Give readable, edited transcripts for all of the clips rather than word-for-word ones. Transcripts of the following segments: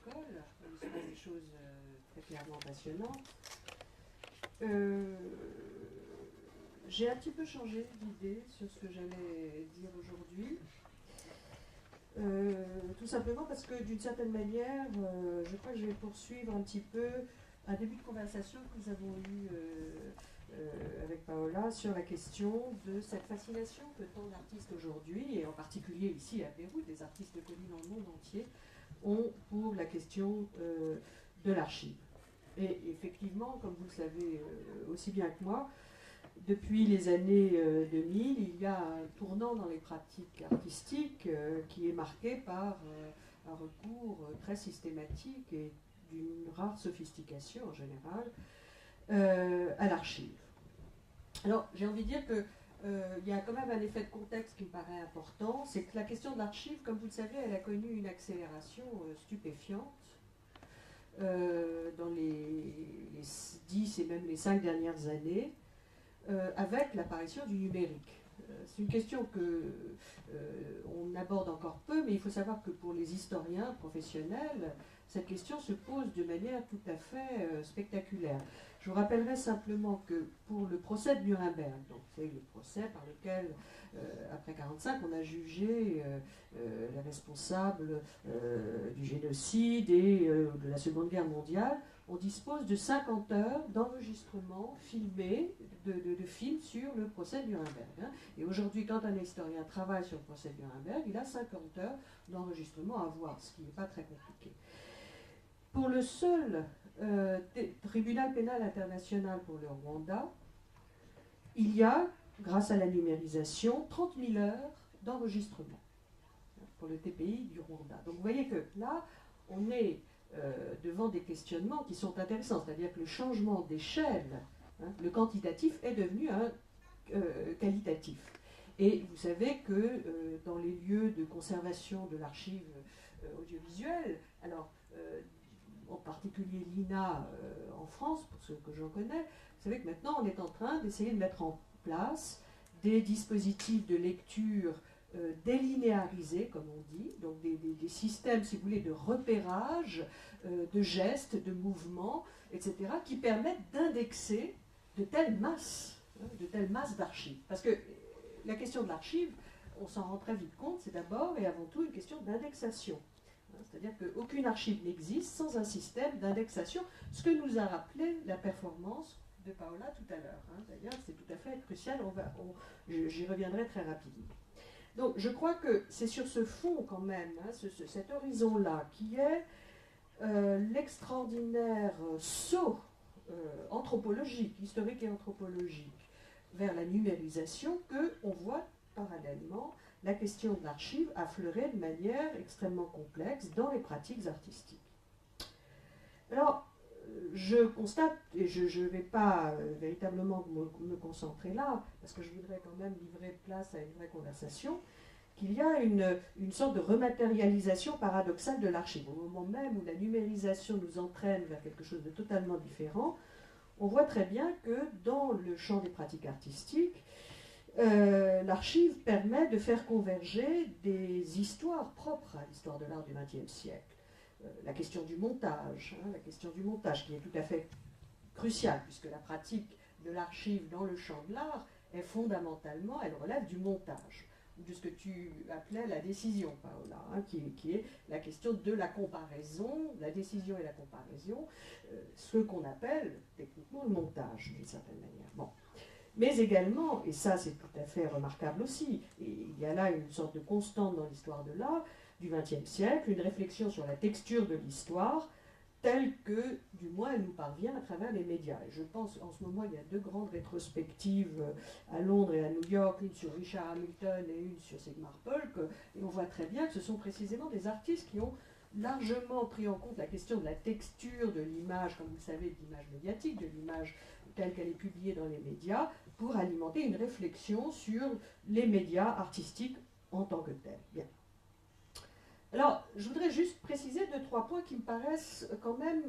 école, il se passe des choses très clairement passionnantes. J'ai un petit peu changé d'idée sur ce que j'allais dire aujourd'hui. Tout simplement parce que d'une certaine manière, je crois que je vais poursuivre un petit peu un début de conversation que nous avons eu avec Paola sur la question de cette fascination que tant d'artistes aujourd'hui, et en particulier ici à Beyrouth, des artistes connus dans le monde entier, ont pour la question de l'archive. Et effectivement, comme vous le savez aussi bien que moi, depuis les années 2000, il y a un tournant dans les pratiques artistiques qui est marqué par un recours très systématique et d'une rare sophistication en général à l'archive. Alors j'ai envie de dire que il y a quand même un effet de contexte qui me paraît important, c'est que la question de l'archive, comme vous le savez, elle a connu une accélération stupéfiante dans les 10 et même les 5 dernières années, avec l'apparition du numérique. C'est une question qu'on aborde encore peu, mais il faut savoir que pour les historiens professionnels, cette question se pose de manière tout à fait spectaculaire. Je vous rappellerai simplement que pour le procès de Nuremberg, donc c'est le procès par lequel, après 1945, on a jugé les responsables du génocide et de la Seconde Guerre mondiale, on dispose de 50 heures d'enregistrement filmé, de films sur le procès de Nuremberg. Et aujourd'hui, quand un historien travaille sur le procès de Nuremberg, il a 50 heures d'enregistrement à voir, ce qui n'est pas très compliqué. Pour le seul tribunal pénal international pour le Rwanda, il y a, grâce à la numérisation, 30 000 heures d'enregistrement pour le TPI du Rwanda. Donc vous voyez que là, on est devant des questionnements qui sont intéressants, c'est-à-dire que le changement d'échelle, le quantitatif est devenu un qualitatif. Et vous savez que dans les lieux de conservation de l'archive audiovisuelle, alors en particulier l'INA en France, pour ceux que j'en connais, vous savez que maintenant on est en train d'essayer de mettre en place des dispositifs de lecture délinéarisés, comme on dit, donc des systèmes, si vous voulez, de repérage, de gestes, de mouvements, etc., qui permettent d'indexer de telles masses d'archives. Parce que la question de l'archive, on s'en rend très vite compte, c'est d'abord et avant tout une question d'indexation. C'est-à-dire qu'aucune archive n'existe sans un système d'indexation, ce que nous a rappelé la performance de Paola tout à l'heure. D'ailleurs, c'est tout à fait crucial, j'y reviendrai très rapidement. Donc je crois que c'est sur ce fond quand même, cet horizon-là, qui est l'extraordinaire saut anthropologique, historique et anthropologique, vers la numérisation, qu'on voit parallèlement la question de l'archive affleurer de manière extrêmement complexe dans les pratiques artistiques. Alors, je constate, et je ne vais pas véritablement me concentrer là, parce que je voudrais quand même livrer place à une vraie conversation, qu'il y a une sorte de rematérialisation paradoxale de l'archive. Au moment même où la numérisation nous entraîne vers quelque chose de totalement différent, on voit très bien que dans le champ des pratiques artistiques, l'archive permet de faire converger des histoires propres à l'histoire de l'art du XXe siècle. La question du montage, qui est tout à fait cruciale, puisque la pratique de l'archive dans le champ de l'art est fondamentalement, elle relève du montage, ou de ce que tu appelais la décision, Paola, qui est la question de la comparaison, la décision et la comparaison, ce qu'on appelle techniquement le montage, d'une certaine manière. Bon. Mais également, et ça c'est tout à fait remarquable aussi, et il y a là une sorte de constante dans l'histoire de l'art du XXe siècle, une réflexion sur la texture de l'histoire, telle que, du moins, elle nous parvient à travers les médias. Et je pense, en ce moment, il y a deux grandes rétrospectives à Londres et à New York, une sur Richard Hamilton et une sur Sigmar Polk, et on voit très bien que ce sont précisément des artistes qui ont largement pris en compte la question de la texture de l'image, comme vous le savez, de l'image médiatique, de l'image telle qu'elle est publiée dans les médias, pour alimenter une réflexion sur les médias artistiques en tant que tels. Bien. Alors, je voudrais juste préciser 2-3 points qui me paraissent quand même,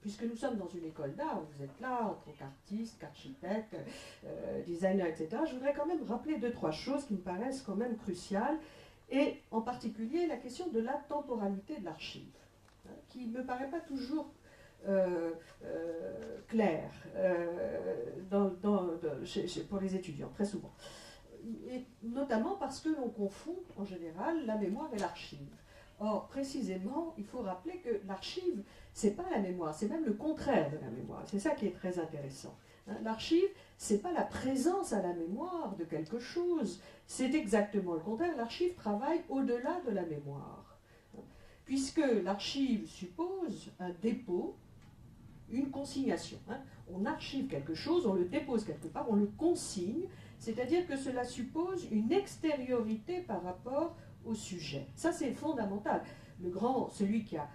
puisque nous sommes dans une école d'art, vous êtes là en tant qu'artiste, qu'architecte, designer, etc. Je voudrais quand même rappeler 2-3 choses qui me paraissent quand même cruciales, et en particulier la question de la temporalité de l'archive, qui il ne me paraît pas toujours clair pour les étudiants, très souvent. Et notamment parce que l'on confond en général la mémoire et l'archive. Or, précisément, il faut rappeler que l'archive, ce n'est pas la mémoire, c'est même le contraire de la mémoire. C'est ça qui est très intéressant. L'archive, ce n'est pas la présence à la mémoire de quelque chose, c'est exactement le contraire. L'archive travaille au-delà de la mémoire, puisque l'archive suppose un dépôt, une consignation. On archive quelque chose, on le dépose quelque part, on le consigne, c'est-à-dire que cela suppose une extériorité par rapport au sujet. Ça, c'est fondamental. Celui qui a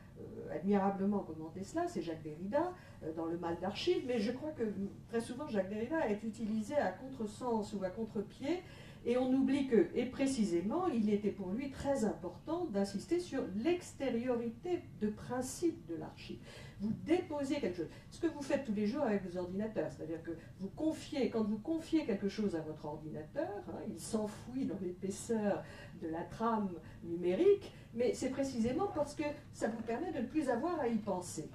admirablement commenté cela, c'est Jacques Derrida, dans Le mal d'archives, mais je crois que très souvent Jacques Derrida est utilisé à contresens ou à contre-pied, et on oublie que, et précisément, il était pour lui très important d'insister sur l'extériorité de principe de l'archive. Vous déposez quelque chose, ce que vous faites tous les jours avec vos ordinateurs, c'est-à-dire que quand vous confiez quelque chose à votre ordinateur, il s'enfouit dans l'épaisseur de la trame numérique, mais c'est précisément parce que ça vous permet de ne plus avoir à y penser.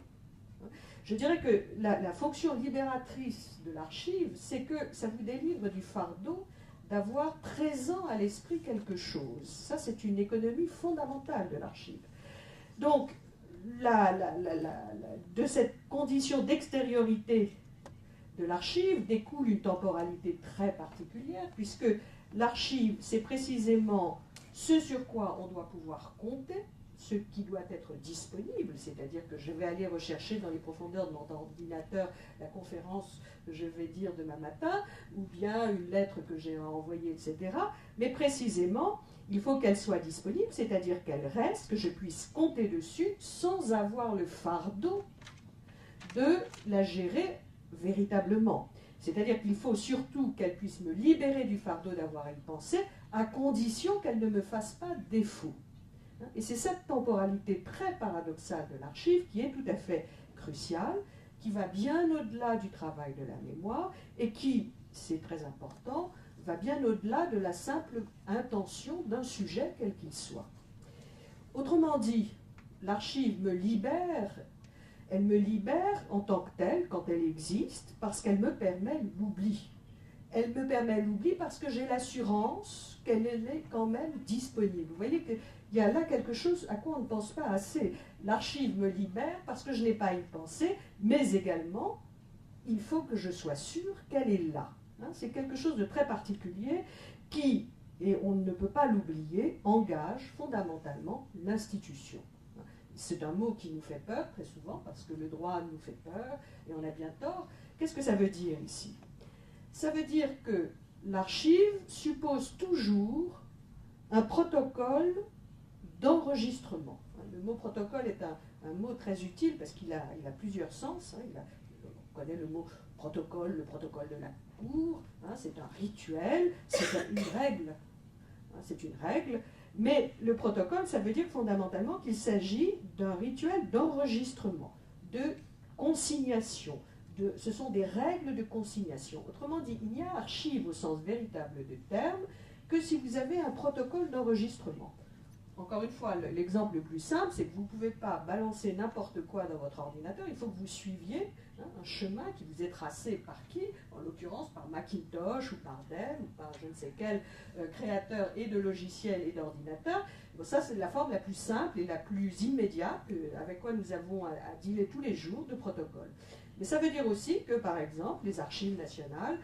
Je dirais que la fonction libératrice de l'archive, c'est que ça vous délivre du fardeau d'avoir présent à l'esprit quelque chose. Ça, c'est une économie fondamentale de l'archive. Donc, de cette condition d'extériorité de l'archive découle une temporalité très particulière, puisque l'archive, c'est précisément ce sur quoi on doit pouvoir compter, ce qui doit être disponible, c'est-à-dire que je vais aller rechercher dans les profondeurs de mon ordinateur la conférence que je vais dire demain matin, ou bien une lettre que j'ai envoyée, etc. Mais précisément, il faut qu'elle soit disponible, c'est-à-dire qu'elle reste, que je puisse compter dessus sans avoir le fardeau de la gérer véritablement. C'est-à-dire qu'il faut surtout qu'elle puisse me libérer du fardeau d'avoir à y penser, à condition qu'elle ne me fasse pas défaut. Et c'est cette temporalité très paradoxale de l'archive qui est tout à fait cruciale, qui va bien au-delà du travail de la mémoire et qui, c'est très important, va bien au-delà de la simple intention d'un sujet quel qu'il soit. Autrement dit, l'archive me libère, elle me libère en tant que telle, quand elle existe, parce qu'elle me permet l'oubli. Elle me permet l'oubli parce que j'ai l'assurance qu'elle est quand même disponible. Vous voyez qu'il y a là quelque chose à quoi on ne pense pas assez. L'archive me libère parce que je n'ai pas à y penser, mais également, il faut que je sois sûr qu'elle est là. C'est quelque chose de très particulier qui, et on ne peut pas l'oublier, engage fondamentalement l'institution. C'est un mot qui nous fait peur très souvent, parce que le droit nous fait peur, et on a bien tort. Qu'est-ce que ça veut dire ici ? Ça veut dire que l'archive suppose toujours un protocole d'enregistrement. Le mot protocole est un mot très utile parce qu'il a plusieurs sens. On connaît le mot protocole, le protocole de la cour, c'est un rituel, c'est une règle. C'est une règle, mais le protocole, ça veut dire fondamentalement qu'il s'agit d'un rituel d'enregistrement, de consignation. Ce sont des règles de consignation. Autrement dit, il n'y a archive au sens véritable du terme que si vous avez un protocole d'enregistrement. Encore une fois, l'exemple le plus simple, c'est que vous ne pouvez pas balancer n'importe quoi dans votre ordinateur, il faut que vous suiviez un chemin qui vous est tracé par qui, en l'occurrence par Macintosh ou par Dell ou par je ne sais quel créateur et de logiciels et d'ordinateurs. Bon, ça, c'est la forme la plus simple et la plus immédiate avec quoi nous avons à dealer tous les jours de protocole. Mais ça veut dire aussi que, par exemple, les archives nationales,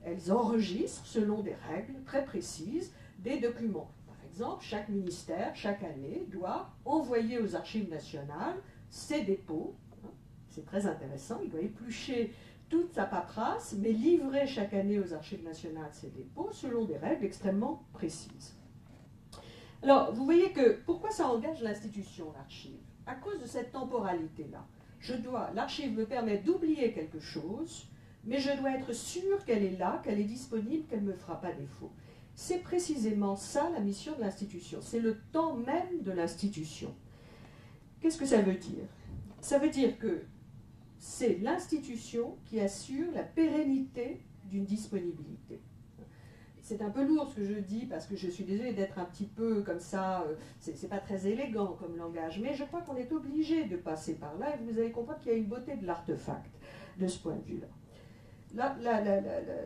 elles enregistrent, selon des règles très précises, des documents. Par exemple, chaque ministère, chaque année, doit envoyer aux archives nationales ses dépôts. C'est très intéressant, il doit éplucher toute sa paperasse, mais livrer chaque année aux archives nationales ses dépôts, selon des règles extrêmement précises. Alors, vous voyez que, pourquoi ça engage l'institution, l'archive ? À cause de cette temporalité-là. L'archive me permet d'oublier quelque chose, mais je dois être sûr qu'elle est là, qu'elle est disponible, qu'elle ne me fera pas défaut. C'est précisément ça la mission de l'institution, c'est le temps même de l'institution. Qu'est-ce que ça veut dire ? Ça veut dire que c'est l'institution qui assure la pérennité d'une disponibilité. c'est un peu lourd ce que je dis, parce que je suis désolée d'être un petit peu comme ça, c'est pas très élégant comme langage, mais je crois qu'on est obligé de passer par là, et vous allez comprendre qu'il y a une beauté de l'artefact de ce point de vue-là.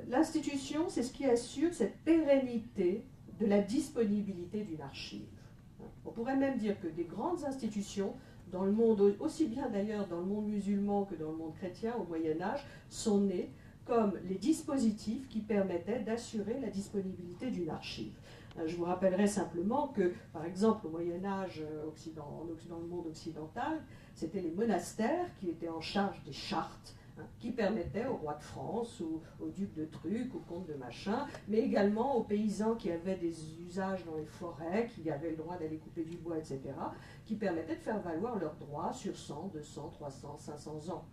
L'institution, c'est ce qui assure cette pérennité de la disponibilité d'une archive. On pourrait même dire que des grandes institutions, dans le monde, aussi bien d'ailleurs dans le monde musulman que dans le monde chrétien au Moyen-Âge, sont nées comme les dispositifs qui permettaient d'assurer la disponibilité d'une archive. Je vous rappellerai simplement que, par exemple, au Moyen-Âge, dans le monde occidental, c'était les monastères qui étaient en charge des chartes, qui permettaient au roi de France, au duc de Truc, au comte de machin, mais également aux paysans qui avaient des usages dans les forêts, qui avaient le droit d'aller couper du bois, etc., qui permettaient de faire valoir leurs droits sur 100, 200, 300, 500 ans.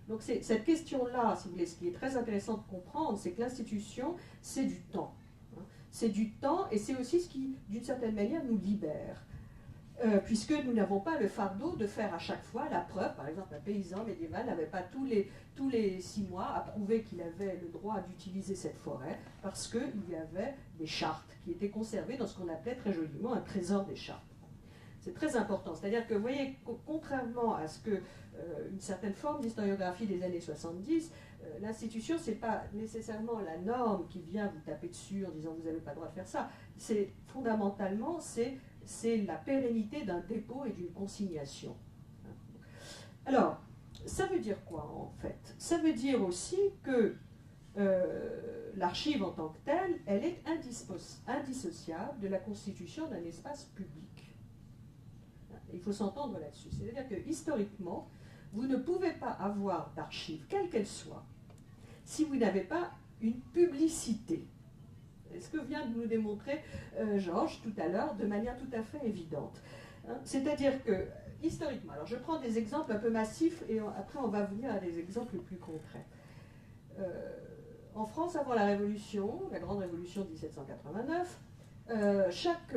Donc cette question-là, si vous voulez, ce qui est très intéressant de comprendre, c'est que l'institution, c'est du temps. C'est du temps, et c'est aussi ce qui, d'une certaine manière, nous libère. Puisque nous n'avons pas le fardeau de faire à chaque fois la preuve. Par exemple, un paysan médiéval n'avait pas tous les 6 mois à prouver qu'il avait le droit d'utiliser cette forêt, parce qu'il y avait des chartes qui étaient conservées dans ce qu'on appelait très joliment un trésor des chartes. C'est très important. C'est-à-dire que, vous voyez, contrairement à ce que une certaine forme d'historiographie des années 70, l'institution, ce n'est pas nécessairement la norme qui vient vous taper dessus en disant vous n'avez pas le droit de faire ça. C'est fondamentalement, c'est la pérennité d'un dépôt et d'une consignation. Alors, ça veut dire quoi en fait? Ça veut dire aussi que l'archive en tant que telle, elle est indissociable de la constitution d'un espace public. Il faut s'entendre là-dessus. C'est-à-dire que historiquement, vous ne pouvez pas avoir d'archives, quelle qu'elle soit, si vous n'avez pas une publicité. C'est ce que vient de nous démontrer Georges tout à l'heure de manière tout à fait évidente. C'est-à-dire que, historiquement, alors je prends des exemples un peu massifs et après on va venir à des exemples plus concrets. En France, avant la Révolution, la Grande Révolution de 1789, chaque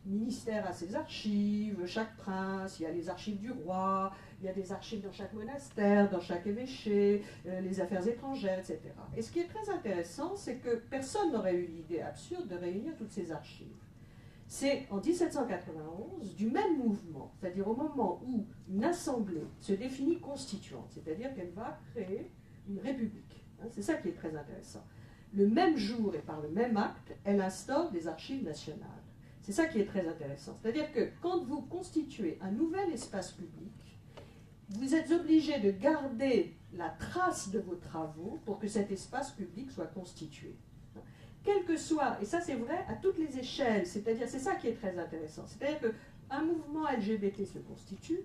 ministère a ses archives, chaque prince, il y a les archives du roi, il y a des archives dans chaque monastère, dans chaque évêché, les affaires étrangères, etc. Et ce qui est très intéressant, c'est que personne n'aurait eu l'idée absurde de réunir toutes ces archives. C'est en 1791, du même mouvement, c'est-à-dire au moment où une assemblée se définit constituante, c'est-à-dire qu'elle va créer une république. C'est ça qui est très intéressant. Le même jour et par le même acte, elle instaure des archives nationales. C'est ça qui est très intéressant. C'est-à-dire que quand vous constituez un nouvel espace public, vous êtes obligé de garder la trace de vos travaux pour que cet espace public soit constitué. Quel que soit, et ça c'est vrai à toutes les échelles, c'est-à-dire, c'est ça qui est très intéressant, c'est-à-dire qu'un mouvement LGBT se constitue,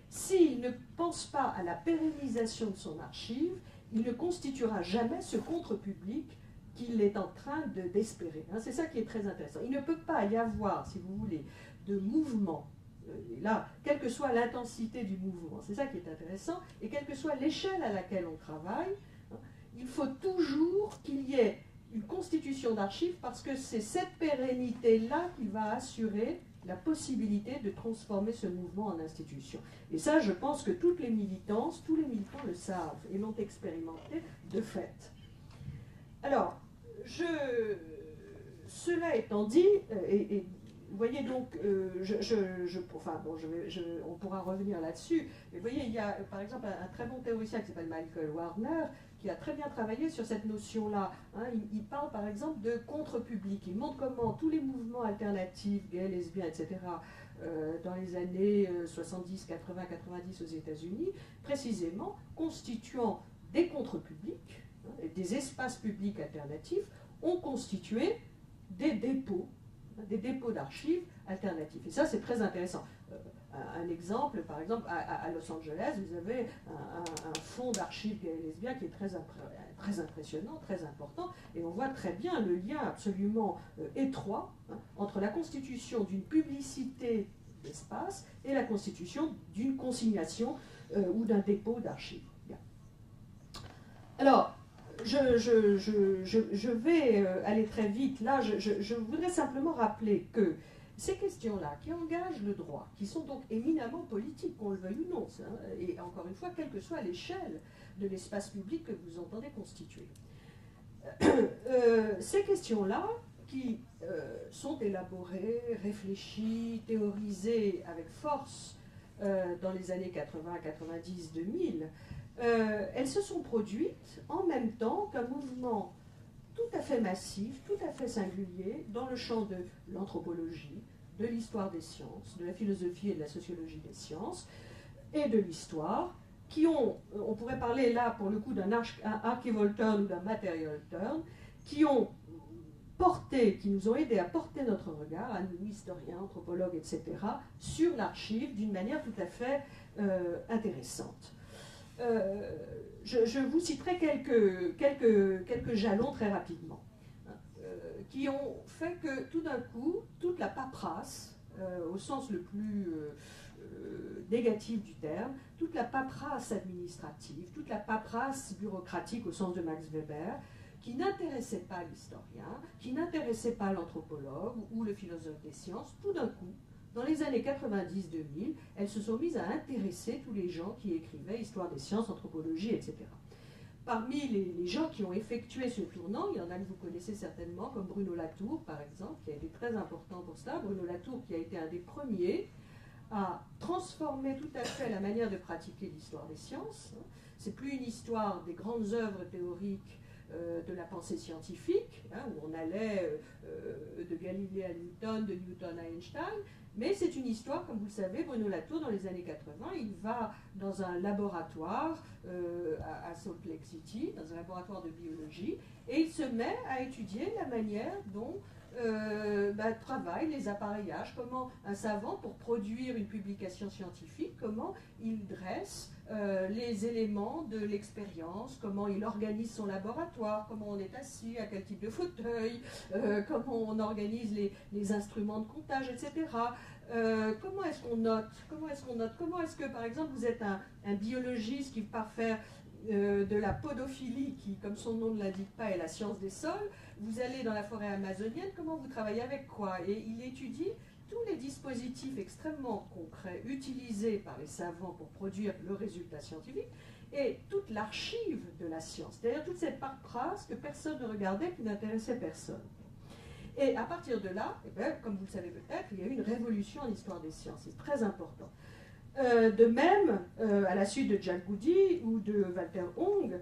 s'il ne pense pas à la pérennisation de son archive, il ne constituera jamais ce contre-public qu'il est en train d'espérer. C'est ça qui est très intéressant. Il ne peut pas y avoir, si vous voulez, de mouvement, là, quelle que soit l'intensité du mouvement, c'est ça qui est intéressant, et quelle que soit l'échelle à laquelle on travaille, il faut toujours qu'il y ait une constitution d'archives, parce que c'est cette pérennité-là qui va assurer la possibilité de transformer ce mouvement en institution. Et ça, je pense que toutes les militances, tous les militants le savent et l'ont expérimenté de fait. Alors, cela étant dit, et vous voyez donc, on pourra revenir là-dessus, mais vous voyez, il y a par exemple un très bon théoricien qui s'appelle Michael Warner, qui a très bien travaillé sur cette notion-là. Il parle par exemple de contre-public. Il montre comment tous les mouvements alternatifs, gays, lesbiens, etc., dans les années 70, 80, 90 aux États-Unis, précisément constituant des contre-publics, des espaces publics alternatifs, ont constitué des dépôts d'archives alternatifs. Et ça, c'est très intéressant. Un exemple, par exemple, à Los Angeles, vous avez un fonds d'archives gays et lesbiens qui est très impressionnant, très important, et on voit très bien le lien absolument étroit entre la constitution d'une publicité d'espace et la constitution d'une consignation ou d'un dépôt d'archives. Alors, je vais aller très vite. Là, je voudrais simplement rappeler que ces questions-là, qui engagent le droit, qui sont donc éminemment politiques, qu'on le veuille ou non, et encore une fois, quelle que soit l'échelle de l'espace public que vous entendez constituer, Ces questions-là, qui sont élaborées, réfléchies, théorisées avec force dans les années 80, 90, 2000, elles se sont produites en même temps qu'un mouvement tout à fait massif, tout à fait singulier dans le champ de l'anthropologie, de l'histoire des sciences, de la philosophie et de la sociologie des sciences, et de l'histoire, qui ont, on pourrait parler là pour le coup d'un archival turn ou d'un material turn, qui ont porté, qui nous ont aidés à porter notre regard, à nous historiens, anthropologues, etc., sur l'archive d'une manière tout à fait intéressante. Je vous citerai quelques jalons très rapidement, qui ont fait que tout d'un coup, toute la paperasse, au sens le plus négatif du terme, toute la paperasse administrative, toute la paperasse bureaucratique au sens de Max Weber, qui n'intéressait pas l'historien, qui n'intéressait pas l'anthropologue ou le philosophe des sciences, tout d'un coup, dans les années 90-2000, elles se sont mises à intéresser tous les gens qui écrivaient histoire des sciences, anthropologie, etc. Parmi les gens qui ont effectué ce tournant, il y en a que vous connaissez certainement, comme Bruno Latour, par exemple, qui a été très important pour cela. Bruno Latour, qui a été un des premiers à transformer tout à fait la manière de pratiquer l'histoire des sciences. C'est plus une histoire des grandes œuvres théoriques de la pensée scientifique, où on allait de Galilée à Newton, de Newton à Einstein, mais c'est une histoire, comme vous le savez, Bruno Latour, dans les années 80, il va dans un laboratoire à Salt Lake City, dans un laboratoire de biologie, et il se met à étudier la manière dont travaillent les appareillages, comment un savant, pour produire une publication scientifique, comment il dresse les éléments de l'expérience, comment il organise son laboratoire, comment on est assis, à quel type de fauteuil, comment on organise les instruments de comptage, etc. Comment est-ce qu'on note, comment est-ce que, par exemple, vous êtes un biologiste qui part faire de la podophilie, qui, comme son nom ne l'indique pas, est la science des sols. Vous allez dans la forêt amazonienne, comment vous travaillez avec quoi? Et il étudie tous les dispositifs extrêmement concrets utilisés par les savants pour produire le résultat scientifique et toute l'archive de la science, c'est-à-dire toute cette paperasse que personne ne regardait, qui n'intéressait personne. Et à partir de là, comme vous le savez peut-être, il y a eu une révolution en histoire des sciences, c'est très important. De même, à la suite de Jack Goody ou de Walter Hong,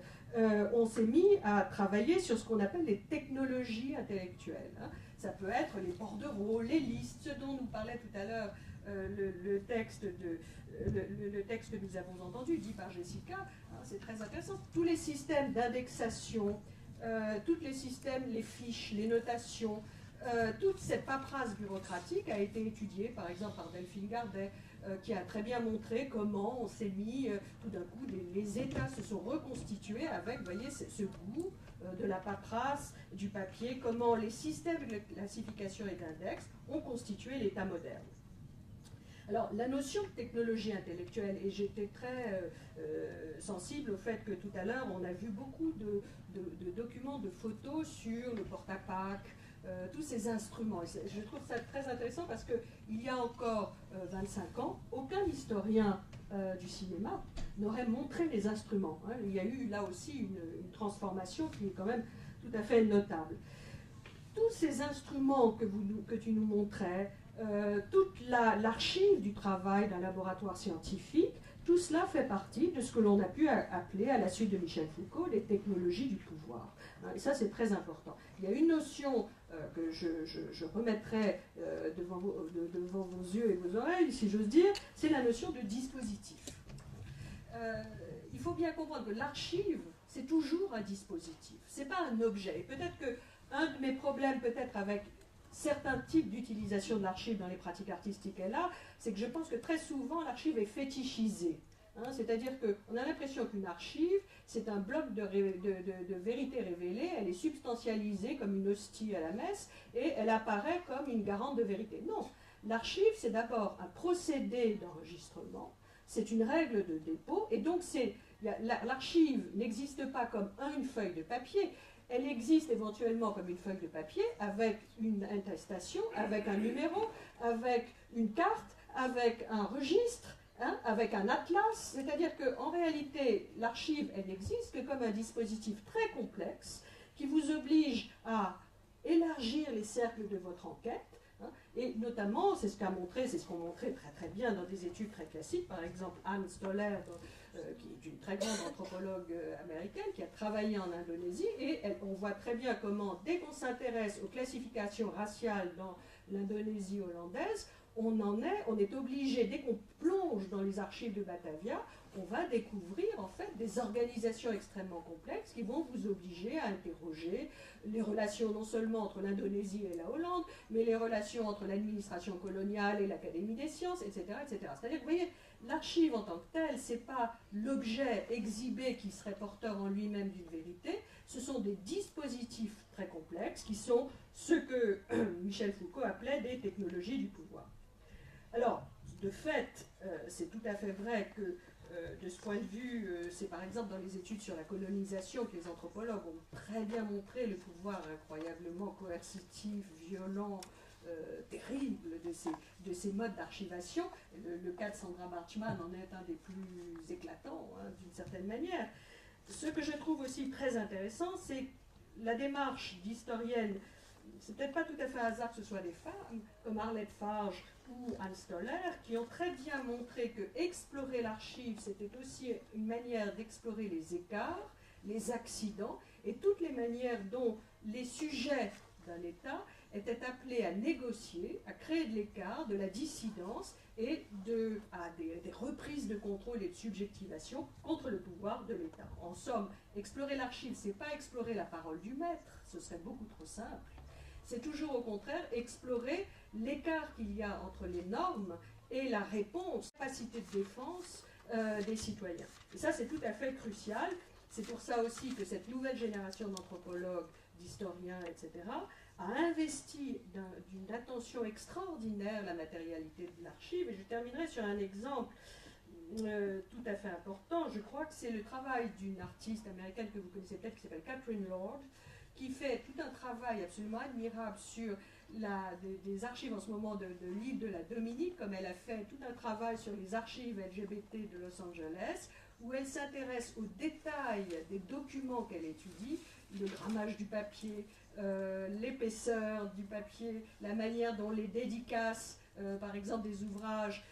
on s'est mis à travailler sur ce qu'on appelle les technologies intellectuelles. Ça peut être les bordereaux, les listes, ce dont nous parlait tout à l'heure le texte que nous avons entendu, dit par Jessica. C'est très intéressant. Tous les systèmes d'indexation, tous les systèmes, les fiches, les notations, toute cette paperasse bureaucratique a été étudiée, par exemple, par Delphine Gardet, qui a très bien montré comment on s'est mis, tout d'un coup, les États se sont reconstitués avec, vous voyez, ce goût de la paperasse, du papier, comment les systèmes de classification et d'index ont constitué l'État moderne. Alors, la notion de technologie intellectuelle, et j'étais très sensible au fait que tout à l'heure, on a vu beaucoup de documents, de photos sur le porte-à-pack, tous ces instruments. Et je trouve ça très intéressant parce qu'il y a encore 25 ans, aucun historien du cinéma n'aurait montré les instruments. Il y a eu là aussi une transformation qui est quand même tout à fait notable. Tous ces instruments que tu nous montrais, toute l'archive du travail d'un laboratoire scientifique, tout cela fait partie de ce que l'on a pu appeler, à la suite de Michel Foucault, les technologies du pouvoir. Et ça, c'est très important. Il y a une notion que je remettrai devant vos yeux et vos oreilles, si j'ose dire, c'est la notion de dispositif. Il faut bien comprendre que l'archive, c'est toujours un dispositif, ce n'est pas un objet. Et peut-être qu'un de mes problèmes, peut-être avec certains types d'utilisation de l'archive dans les pratiques artistiques est là, c'est que je pense que très souvent l'archive est fétichisée. C'est-à-dire qu'on a l'impression qu'une archive, c'est un bloc de vérité révélée, elle est substantialisée comme une hostie à la messe, et elle apparaît comme une garante de vérité. Non, l'archive, c'est d'abord un procédé d'enregistrement, c'est une règle de dépôt, et donc l'archive n'existe pas comme une feuille de papier, elle existe éventuellement comme une feuille de papier avec une attestation, avec un numéro, avec une carte, avec un registre, avec un atlas, c'est-à-dire qu'en réalité, l'archive, elle n'existe que comme un dispositif très complexe qui vous oblige à élargir les cercles de votre enquête. Et notamment, c'est ce qu'on montrait très très bien dans des études très classiques, par exemple Anne Stoller, qui est une très grande anthropologue américaine, qui a travaillé en Indonésie, et on voit très bien comment, dès qu'on s'intéresse aux classifications raciales dans l'Indonésie hollandaise, on est obligé, dès qu'on plonge dans les archives de Batavia, on va découvrir en fait des organisations extrêmement complexes qui vont vous obliger à interroger les relations non seulement entre l'Indonésie et la Hollande, mais les relations entre l'administration coloniale et l'Académie des sciences, etc. etc. C'est-à-dire que vous voyez, l'archive en tant que telle, ce n'est pas l'objet exhibé qui serait porteur en lui-même d'une vérité, ce sont des dispositifs très complexes qui sont ce que Michel Foucault appelait des technologies du pouvoir. Alors, de fait, c'est tout à fait vrai que de ce point de vue, c'est par exemple dans les études sur la colonisation que les anthropologues ont très bien montré le pouvoir incroyablement coercitif, violent, terrible de ces modes d'archivation. Le cas de Sandra Marchman en est un des plus éclatants, hein, d'une certaine manière. Ce que je trouve aussi très intéressant, c'est la démarche d'historienne. C'est peut-être pas tout à fait un hasard que ce soit des femmes, comme Arlette Farge ou Anne Stoller, qui ont très bien montré que explorer l'archive, c'était aussi une manière d'explorer les écarts, les accidents, et toutes les manières dont les sujets d'un État étaient appelés à négocier, à créer de l'écart, de la dissidence, et à des reprises de contrôle et de subjectivation contre le pouvoir de l'État. En somme, explorer l'archive, c'est pas explorer la parole du maître, ce serait beaucoup trop simple. C'est toujours au contraire explorer l'écart qu'il y a entre les normes et la réponse, la capacité de défense des citoyens. Et ça, c'est tout à fait crucial. C'est pour ça aussi que cette nouvelle génération d'anthropologues, d'historiens, etc., a investi d'une attention extraordinaire la matérialité de l'archive. Et je terminerai sur un exemple tout à fait important. Je crois que c'est le travail d'une artiste américaine que vous connaissez peut-être, qui s'appelle Catherine Lord, qui fait tout un travail absolument admirable sur des archives en ce moment de l'île de la Dominique, comme elle a fait tout un travail sur les archives LGBT de Los Angeles, où elle s'intéresse aux détails des documents qu'elle étudie, le grammage du papier, l'épaisseur du papier, la manière dont les dédicaces, par exemple des ouvrages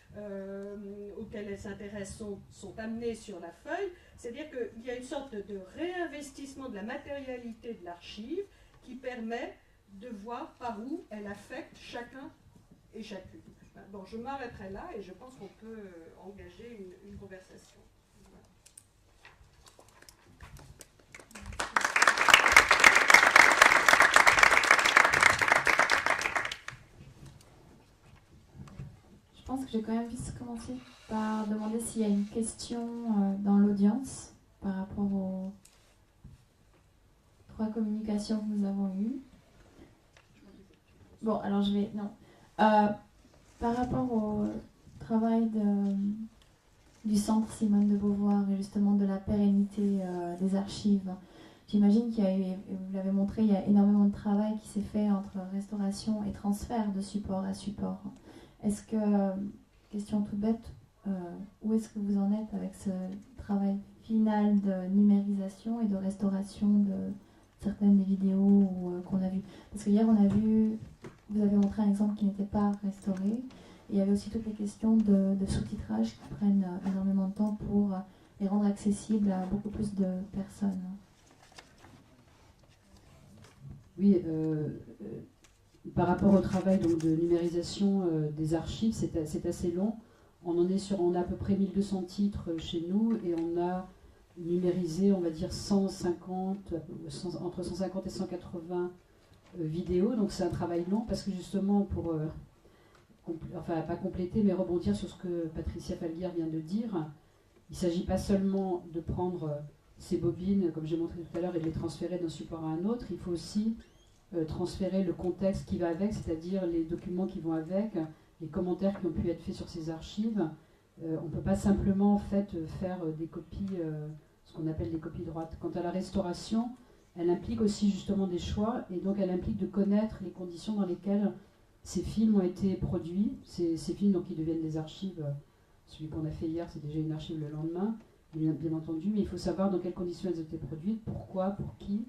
auxquels elle s'intéresse sont amenés sur la feuille. C'est-à-dire qu'il y a une sorte de réinvestissement de la matérialité de l'archive qui permet de voir par où elle affecte chacun et chacune. Bon, je m'arrêterai là et je pense qu'on peut engager une conversation. Voilà. Je pense que j'ai quand même vite commencer par demander s'il y a une question dans l'audience par rapport aux 3 communications que nous avons eues. Bon, alors je vais... Non. Par rapport au travail du centre Simone de Beauvoir et justement de la pérennité des archives, j'imagine qu'il y a eu, et vous l'avez montré, il y a énormément de travail qui s'est fait entre restauration et transfert de support à support. Est-ce que, question toute bête, où est-ce que vous en êtes avec ce travail final de numérisation et de restauration de certaines des vidéos qu'on a vues? Parce que hier on a vu, vous avez montré un exemple qui n'était pas restauré, et il y avait aussi toutes les questions de sous-titrage qui prennent énormément de temps pour les rendre accessibles à beaucoup plus de personnes. Oui, par rapport au travail donc, de numérisation des archives, c'est assez long. On a à peu près 1200 titres chez nous et on a numérisé, on va dire, entre 150 et 180 vidéos. Donc c'est un travail long parce que justement, pour, pas compléter, mais rebondir sur ce que Patricia Falguière vient de dire, il ne s'agit pas seulement de prendre ces bobines, comme j'ai montré tout à l'heure, et de les transférer d'un support à un autre. Il faut aussi transférer le contexte qui va avec, c'est-à-dire les documents qui vont avec, les commentaires qui ont pu être faits sur ces archives. On ne peut pas simplement en fait, faire des copies, ce qu'on appelle des copies droites. Quant à la restauration, elle implique aussi justement des choix, et donc elle implique de connaître les conditions dans lesquelles ces films ont été produits. Ces films donc, qui deviennent des archives, celui qu'on a fait hier, c'est déjà une archive le lendemain, bien entendu, mais il faut savoir dans quelles conditions elles ont été produites, pourquoi, pour qui.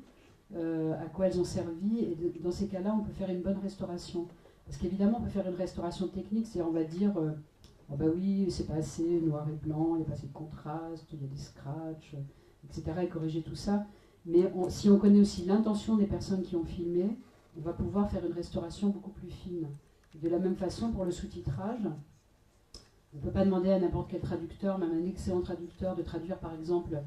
à quoi elles ont servi, et dans ces cas-là, on peut faire une bonne restauration. Parce qu'évidemment, on peut faire une restauration technique, c'est-à-dire on va dire, oh bah oui, c'est pas assez noir et blanc, il n'y a pas assez de contraste, il y a des scratchs, etc., et corriger tout ça. Mais si on connaît aussi l'intention des personnes qui ont filmé, on va pouvoir faire une restauration beaucoup plus fine. Et de la même façon, pour le sous-titrage, on ne peut pas demander à n'importe quel traducteur, même un excellent traducteur, de traduire par exemple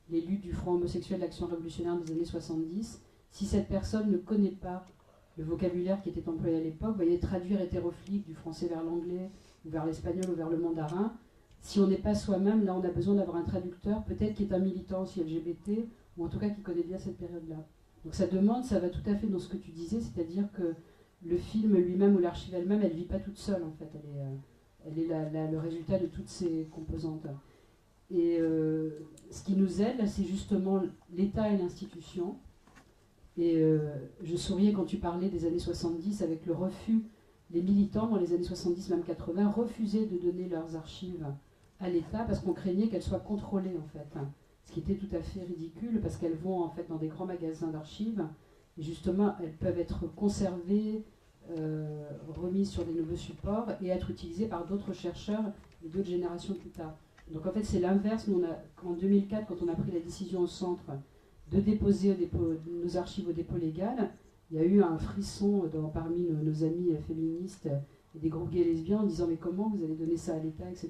les luttes du Front homosexuel de l'Action révolutionnaire des années 70, si cette personne ne connaît pas le vocabulaire qui était employé à l'époque. Vous voyez, traduire hétéroflique du français vers l'anglais, ou vers l'espagnol, ou vers le mandarin. Si on n'est pas soi-même, là on a besoin d'avoir un traducteur, peut-être qui est un militant aussi LGBT, ou en tout cas qui connaît bien cette période-là. Donc ça va tout à fait dans ce que tu disais, c'est-à-dire que le film lui-même ou l'archive elle-même, elle ne vit pas toute seule en fait, elle est le résultat de toutes ces composantes. Et ce qui nous aide, c'est justement l'État et l'institution. Et je souriais quand tu parlais des années 70 avec le refus. Les militants, dans les années 70, même 80, refusaient de donner leurs archives à l'État parce qu'on craignait qu'elles soient contrôlées, en fait. Ce qui était tout à fait ridicule parce qu'elles vont, en fait, dans des grands magasins d'archives. Et justement, elles peuvent être conservées, remises sur des nouveaux supports et être utilisées par d'autres chercheurs et d'autres générations plus tard. Donc, en fait, c'est l'inverse. Nous, en 2004, quand on a pris la décision au centre de déposer nos archives au dépôt légal, il y a eu un frisson parmi nos amis féministes et des groupes gays et lesbiens en disant mais comment vous allez donner ça à l'État, etc.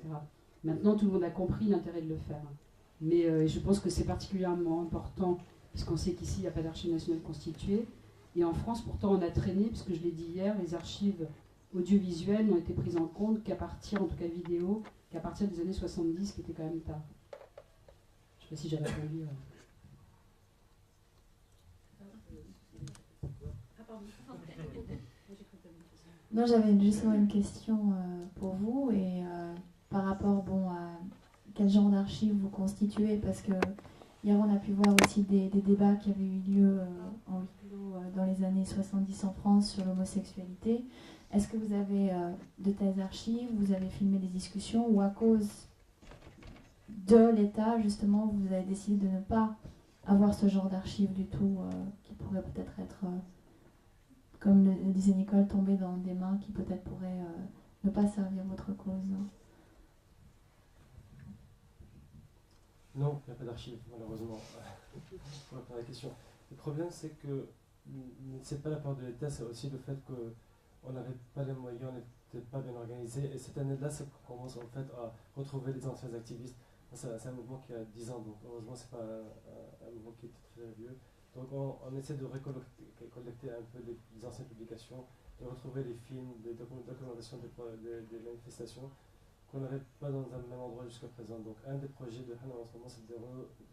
Maintenant, tout le monde a compris l'intérêt de le faire. Mais je pense que c'est particulièrement important, puisqu'on sait qu'ici, il n'y a pas d'archives nationales constituées. Et en France, pourtant, on a traîné, puisque je l'ai dit hier, les archives audiovisuelles n'ont été prises en compte qu'à partir, en tout cas vidéo, qu'à partir des années 70, qui était quand même tard. Je ne sais pas si j'avais répondu. Non, j'avais justement une question pour vous et par rapport à quel genre d'archives vous constituez, parce que hier on a pu voir aussi des débats qui avaient eu lieu en huis clos dans les années 70 en France sur l'homosexualité. Est-ce que vous avez de telles archives, vous avez filmé des discussions, ou à cause de l'État justement vous avez décidé de ne pas avoir ce genre d'archives du tout qui pourrait peut-être être comme le disait Nicole, tomber dans des mains qui peut-être pourraient ne pas servir votre cause? Non, il n'y a pas d'archives, malheureusement, pour répondre à la question. Le problème, c'est que c'est pas la part de l'État, c'est aussi le fait qu'on n'avait pas les moyens, on n'était pas bien organisé. Et cette année-là, c'est qu'on commence en fait à retrouver les anciens activistes. C'est un mouvement qui a 10 ans, donc heureusement, c'est pas un mouvement qui est très vieux. Donc on essaie de collecter un peu les anciennes publications, de retrouver les films, des documentations des manifestations qu'on n'avait pas dans un même endroit jusqu'à présent. Donc un des projets de Hana en ce moment, c'est de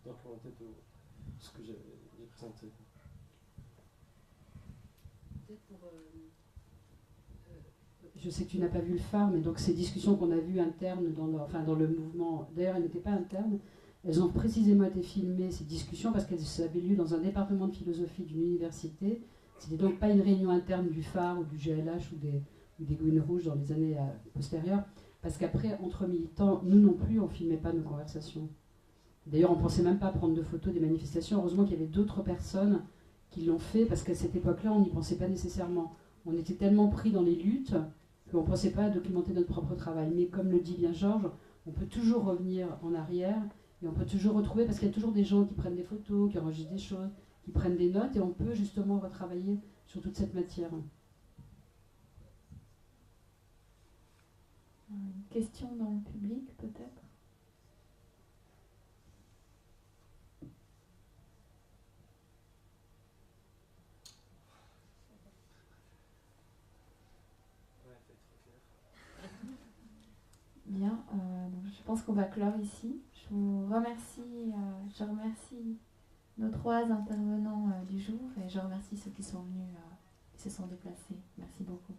documenter tout ce que j'ai présenté. Je sais que tu n'as pas vu le phare, mais donc ces discussions qu'on a vues internes dans le mouvement, d'ailleurs elles n'étaient pas internes, elles ont précisément été filmées, ces discussions, parce qu'elles avaient lieu dans un département de philosophie d'une université. C'était donc pas une réunion interne du phare ou du GLH ou des Gouines Rouges dans les années postérieures, parce qu'après, entre militants, nous non plus, on ne filmait pas nos conversations. D'ailleurs, on ne pensait même pas prendre de photos des manifestations. Heureusement qu'il y avait d'autres personnes qui l'ont fait, parce qu'à cette époque-là, on n'y pensait pas nécessairement. On était tellement pris dans les luttes qu'on ne pensait pas à documenter notre propre travail. Mais comme le dit bien Georges, on peut toujours revenir en arrière et on peut toujours retrouver, parce qu'il y a toujours des gens qui prennent des photos, qui enregistrent des choses, qui prennent des notes, et on peut justement retravailler sur toute cette matière. Une question dans le public, peut-être? Bien, donc je pense qu'on va clore ici. Je remercie nos 3 intervenants du jour, et je remercie ceux qui sont venus, qui se sont déplacés. Merci beaucoup.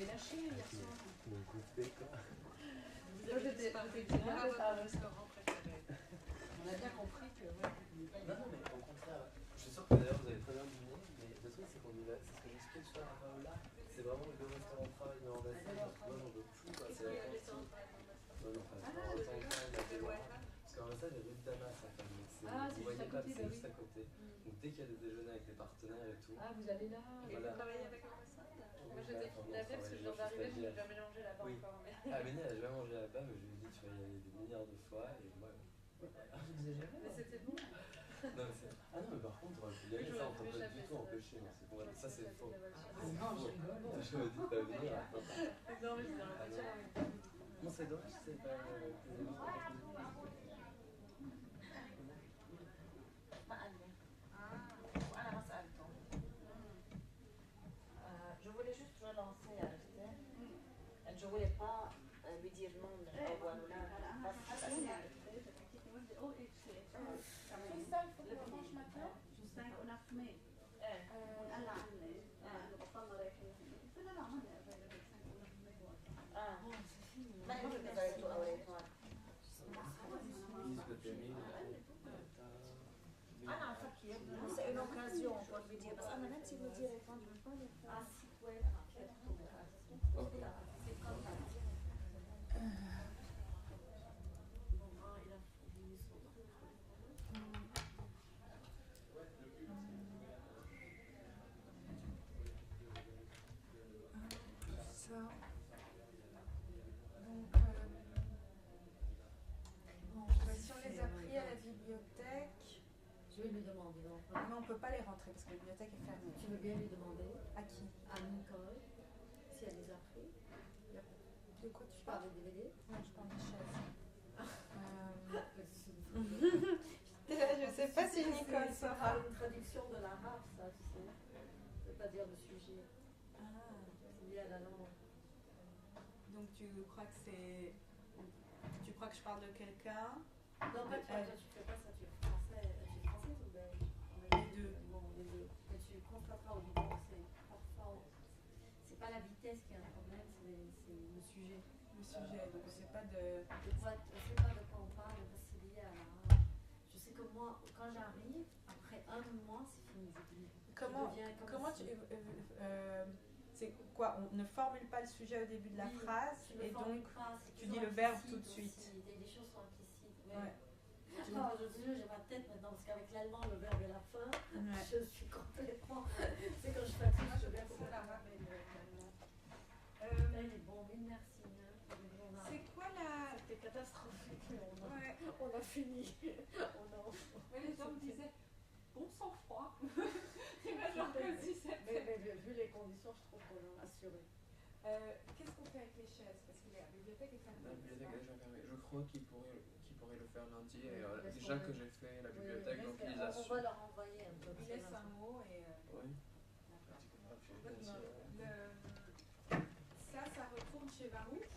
avez lâché hier soir. Mon goûter, quoi. Moi, j'étais pas un restaurant préféré. On a bien compris que. Ouais, Non, mais au contraire, je suis sûr que d'ailleurs vous avez très bien deviné, mais le truc c'est qu'on y va, c'est ce que j'explique tout à l'heure à Paola, c'est vraiment le restaurant de travail en Asie, parce que moi j'en veux plus, quoi. C'est la cantine. Non, non, pas parce qu'en ça, j'ai rue de Damas en fait, donc vous voyez pas, c'est juste à côté. Donc dès qu'il y a des déjeuners avec des partenaires et tout. Ah, vous allez là. Et vous travaillez avec l'ambassade? Moi j'étais kidnappée parce que je viens d'arriver, je n'ai jamais mangé là-bas encore. Ah, mais elle a jamais mangé là-bas, mais je lui ai dit, tu vas y aller des milliards de fois, et moi. Vous exagérez. Mais c'était bon. Non, mais c'est... Ah non, mais par contre, on va y aller, ça on peut pas du tout empêcher, c'est pour ça c'est faux. Non, je rigole. Je me dis, t'as venir. Non, mais je dans la voiture en même temps. Non, c'est dommage, c'est pas. Je voulais juste relancer Aristide. Je voulais pas lui dire non, mais au revoir. C'est une occasion pour lui dire, parce que même si vous direz quand je ne veux pas le faire. Ah, si, ouais. Ça. Donc, si on les a pris à la bibliothèque, Je vais lui demander. mais on ne peut pas les rentrer parce que la bibliothèque est fermée. Tu veux bien lui demander À qui? à Nicole si elle les a pris. De quoi tu Tu parles? parles des DVD? Non, je parle des chaises. Je Je sais pas si Nicole saura. C'est une traduction de l'arabe, ça, tu sais. Ça veut pas dire le sujet. Ah. C'est lié à la langue. Donc tu crois que c'est... Tu crois que je parle de quelqu'un? Non, pas toi, tu fais pas ça, tu es français ou belge? Les deux. Bon, les deux. Mais tu constateras au Liban, c'est parfois... C'est pas la vitesse qui est un problème, c'est le sujet. Le sujet, donc c'est pas de... On ne sait pas de quoi on parle, c'est lié à la... Je sais que moi, quand j'arrive, après un mois, c'est fini, j'oublie. Comment tu... c'est quoi? On ne formule pas le sujet au début de la phrase et donc tu dis le verbe tout de suite. Les choses sont implicites. Ouais. Non, je te jure, j'ai ma tête maintenant parce qu'avec l'allemand, le verbe est la fin. Ouais. Je suis complètement. C'est quand je fatigue, je vais pour l'arabe et le bon, oui, merci. C'est quoi la... C'était catastrophique, mais Ouais. on a fini. Mais les gens me disaient bon sang-froid. Genre comme si c'était... Mais vu les conditions, je trouve qu'on a assuré. Qu'est-ce qu'on fait avec les chaises? Parce que la bibliothèque est fermée. La bibliothèque est déjà fermée. Je crois qu'ils pourraient le faire lundi. Et déjà que j'ai fait la bibliothèque, donc ils On assurent. va leur envoyer un peu. Il laisse un mot et... Oui. Ça retourne chez Varouche.